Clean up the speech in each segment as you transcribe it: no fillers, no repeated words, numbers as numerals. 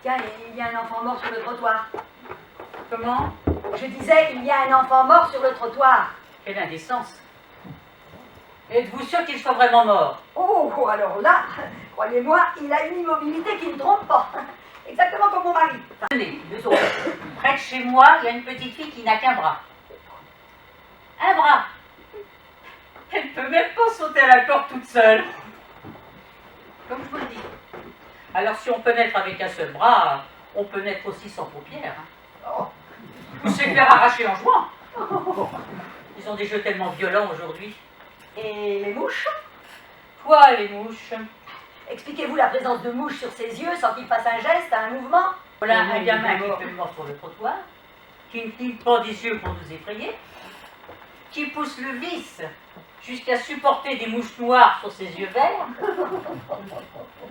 Tiens, il y a un enfant mort sur le trottoir. Comment? Je disais, il y a un enfant mort sur le trottoir. Quelle indécence! Êtes-vous sûr qu'il soit vraiment mort? Oh, alors là, croyez-moi, il a une immobilité qui ne trompe pas. Exactement comme mon mari. Tenez, deux autres. Près de chez moi, il y a une petite fille qui n'a qu'un bras. Un bras! Elle ne peut même pas sauter à la corde toute seule. Comme je vous le dis. Alors si on peut naître avec un seul bras, on peut naître aussi sans paupières. Hein. Ou se faire arracher en jouant. Ils ont des jeux tellement violents aujourd'hui. Et les mouches? Quoi, les mouches? Expliquez-vous la présence de mouches sur ses yeux sans qu'il fasse un geste, un mouvement? Voilà un gamin qui fait mort sur le trottoir, qui ne cligne pas des yeux pour nous effrayer, qui pousse le vice jusqu'à supporter des mouches noires sur ses yeux verts.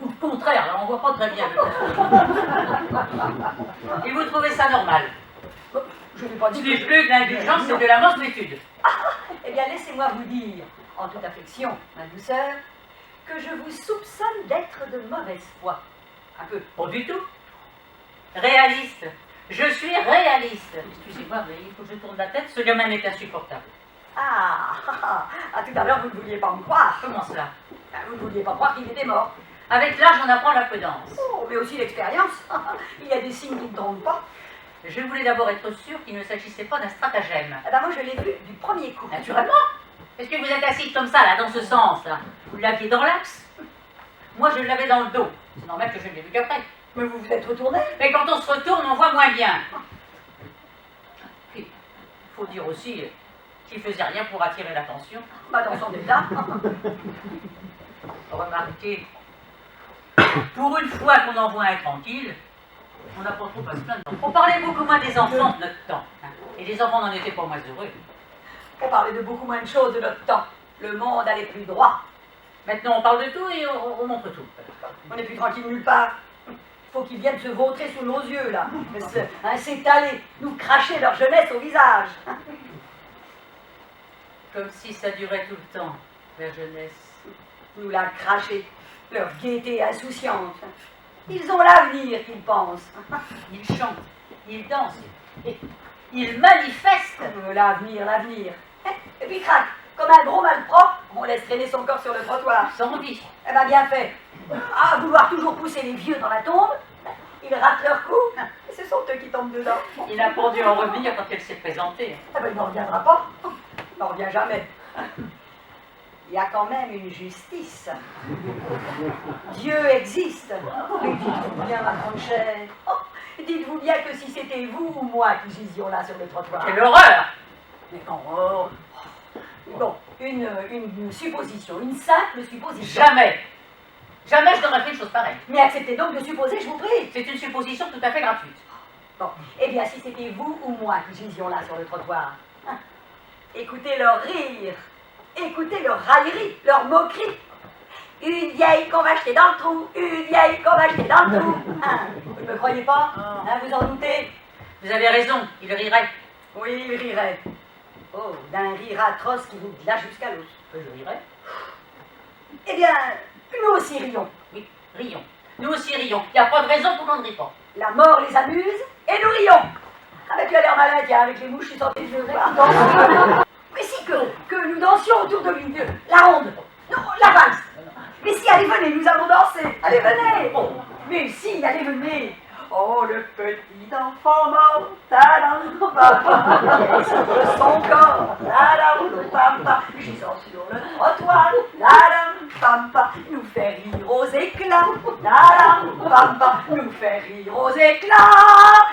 Ou le contraire, là, on voit pas très bien. Et vous trouvez ça normal? Je n'ai pas dit Ce n'est plus de l'indulgence, c'est de la mansuétude. Eh bien, laissez-moi vous dire, en toute affection, ma douceur, que je vous soupçonne d'être de mauvaise foi. Un peu. Pas du tout. Réaliste. Je suis réaliste. Excusez-moi, mais il faut que je tourne la tête, ce gamin est insupportable. Tout à l'heure, vous ne vouliez pas me croire. Comment cela? Vous ne vouliez pas croire qu'il était mort. Avec l'âge, on apprend la prudence. Oh, mais aussi l'expérience. Il y a des signes qui ne trompent pas. Je voulais d'abord être sûre qu'il ne s'agissait pas d'un stratagème. Ah ben moi, je l'ai vu du premier coup. Naturellement. Est-ce que vous êtes assise comme ça, là, dans ce sens-là? Vous l'aviez dans l'axe? Moi, je l'avais dans le dos. C'est normal que je ne l'ai vu qu'après. Mais vous vous êtes retourné? Mais quand on se retourne, on voit moins bien. Puis, il faut dire aussi qu'il faisait rien pour attirer l'attention. Bah, dans son état. Remarquez, pour une fois qu'on envoie un tranquille, on n'a pas trop à se plaindre. On parlait beaucoup moins des enfants de notre temps. Hein, et les enfants n'en étaient pas moins heureux. On parlait de beaucoup moins de choses de notre temps. Le monde allait plus droit. Maintenant, on parle de tout et on montre tout. On n'est plus tranquille nulle part. Il faut qu'ils viennent se vautrer sous nos yeux, là. S'étaler, nous cracher leur jeunesse au visage. Comme si ça durait tout le temps, la jeunesse. Nous la cracher, leur gaieté insouciante. Ils ont l'avenir qu'ils pensent. Ils chantent, ils dansent, et ils manifestent. L'avenir, l'avenir. Et puis crac, comme un gros malpropre, on laisse traîner son corps sur le trottoir. Sans vie. Eh ben bien fait. À vouloir toujours pousser les vieux dans la tombe, ils ratent leur coup, et ce sont eux qui tombent dedans. Il n'a pas dû en revenir quand elle s'est présentée. Eh ben il n'en reviendra pas. Il n'en revient jamais. Il y a quand même une justice. Dieu existe. Mais dites-vous bien, ma grande chère. Dites-vous bien que si c'était vous ou moi qui gisions là sur le trottoir. Quelle horreur! Mais quand... Bon, une supposition, une simple supposition. Jamais! Jamais je n'aurais fait une chose pareille. Mais acceptez donc de supposer, je vous prie. C'est une supposition tout à fait gratuite. Bon, eh bien, si c'était vous ou moi qui gisions là sur le trottoir, écoutez leur rire, écoutez leur raillerie, leur moquerie. Une vieille qu'on va jeter dans le trou, une vieille qu'on va jeter dans le trou. Vous ne me croyez pas? Vous en doutez? Vous avez raison, il rirait. Oui, il rirait. Oh, d'un rire atroce qui vous glace jusqu'à l'os. Je rirais. Eh bien, nous aussi rions. Oui, rions. Nous aussi rions. Il n'y a pas de raison pour qu'on ne rie pas. La mort les amuse et nous rions. Avec tu as l'air malin, tiens, avec les mouches, tu sortais les yeux. Mais si que nous dansions autour de lui, la ronde. Non, la valse. Mais si, allez, venez, nous allons danser. Allez, venez. Oh, mais si, allez, venez. Oh, le petit enfant mort, tadam, papa, sur son corps, tadam, papa. J'y sens sur le trottoir, la pampa, nous fait rire aux éclats, la pampa, nous fait rire aux éclats.